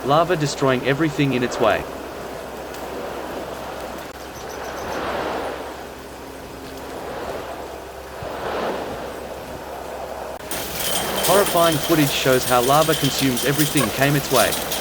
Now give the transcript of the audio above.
lava destroying everything in its way. Horrifying footage shows how lava consumes everything came its way.